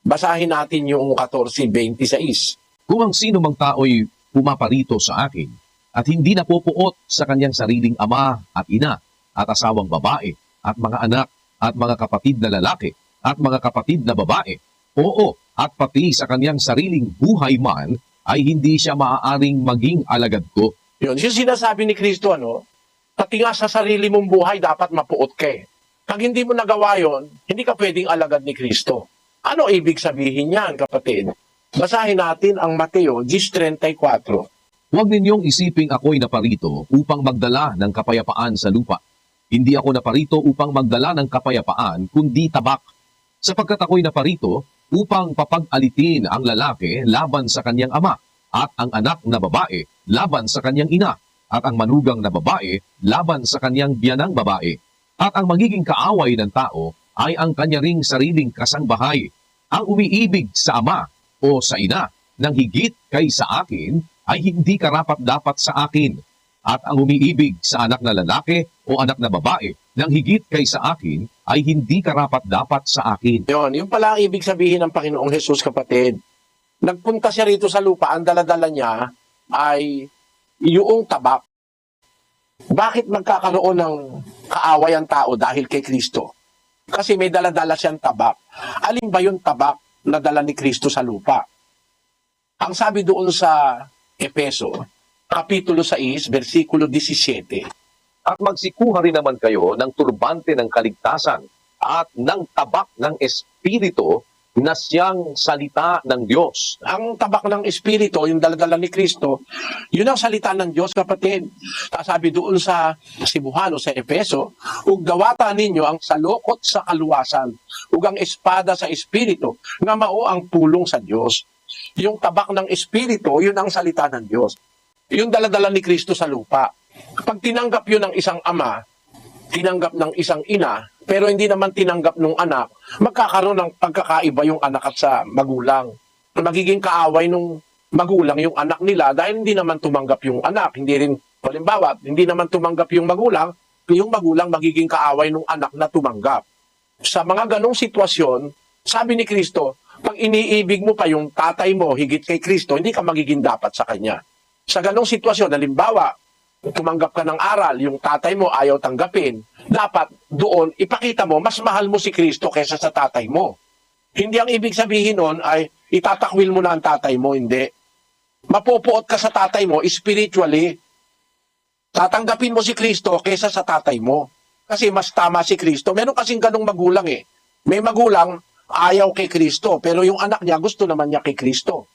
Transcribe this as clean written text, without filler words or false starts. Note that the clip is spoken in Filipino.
Basahin natin yung 14:26. Kung ang sino mang tao'y pumaparito sa akin at hindi napupuot sa kanyang sariling ama at ina at asawang babae at mga anak at mga kapatid na lalaki at mga kapatid na babae, oo, at pati sa kanyang sariling buhay man, ay hindi siya maaaring maging alagad ko. Yun, yung sinasabi ni Kristo, pati nga sa sarili mong buhay dapat mapuot ka eh. Pag hindi mo nagawa yon, hindi ka pwedeng alagad ni Kristo. Ano ibig sabihin yan, kapatid? Basahin natin ang Mateo 10:34. Huwag ninyong isiping ako'y naparito upang magdala ng kapayapaan sa lupa. Hindi ako naparito upang magdala ng kapayapaan, kundi tabak. Sapagkat ako'y naparito upang papag-alitin ang lalaki laban sa kanyang ama, at ang anak na babae laban sa kanyang ina, at ang manugang na babae laban sa kanyang biyanang babae. At ang magiging kaaway ng tao ay ang kanya ring sariling kasangbahay. Ang umiibig sa ama o sa ina ng higit kay sa akin ay hindi karapat-dapat sa akin. At ang umiibig sa anak na lalaki o anak na babae ng higit kay sa akin ay hindi karapat-dapat sa akin. Yun pala ang ibig sabihin ng Panginoong Jesus, kapatid. Nagpunta siya rito sa lupa, ang daladala niya ay yung tabak. Bakit magkakaroon ng kaaway ang tao dahil kay Kristo? Kasi may daladala siyang tabak. Alin ba yung tabak na dala ni Kristo sa lupa? Ang sabi doon sa Efeso, Kapitulo 6, versikulo 17. At magsikuha rin naman kayo ng turbante ng kaligtasan at ng tabak ng Espiritu na siyang salita ng Diyos. Ang tabak ng Espiritu, yung daladala ni Kristo, yun ang salita ng Diyos, kapatid. Sabi doon sa Sibuhano, sa Efeso, ug dawata ninyo ang salokot sa kaluwasan, ug ang espada sa Espiritu, nga mao ang pulong sa Diyos. Yung tabak ng Espiritu, yun ang salita ng Diyos. Yung daladala ni Kristo sa lupa. Pag tinanggap yun ng isang ama, tinanggap ng isang ina, pero hindi naman tinanggap ng anak, magkakaroon ng pagkakaiba yung anak at sa magulang. Magiging kaaway nung magulang yung anak nila dahil hindi naman tumanggap yung anak. Hindi rin, halimbawa, hindi naman tumanggap yung magulang magiging kaaway nung anak na tumanggap. Sa mga ganong sitwasyon, sabi ni Kristo, pag iniibig mo pa yung tatay mo higit kay Kristo, hindi ka magiging dapat sa kanya. Sa ganong sitwasyon, halimbawa, tumanggap ka ng aral, yung tatay mo ayaw tanggapin, dapat doon ipakita mo, mas mahal mo si Kristo kaysa sa tatay mo. Hindi ang ibig sabihin nun ay itatakwil mo na ang tatay mo, hindi. Mapupuot ka sa tatay mo spiritually. Tatanggapin mo si Kristo kaysa sa tatay mo. Kasi mas tama si Kristo. Meron kasing ganong magulang eh. May magulang ayaw kay Kristo, pero yung anak niya gusto naman niya kay Kristo.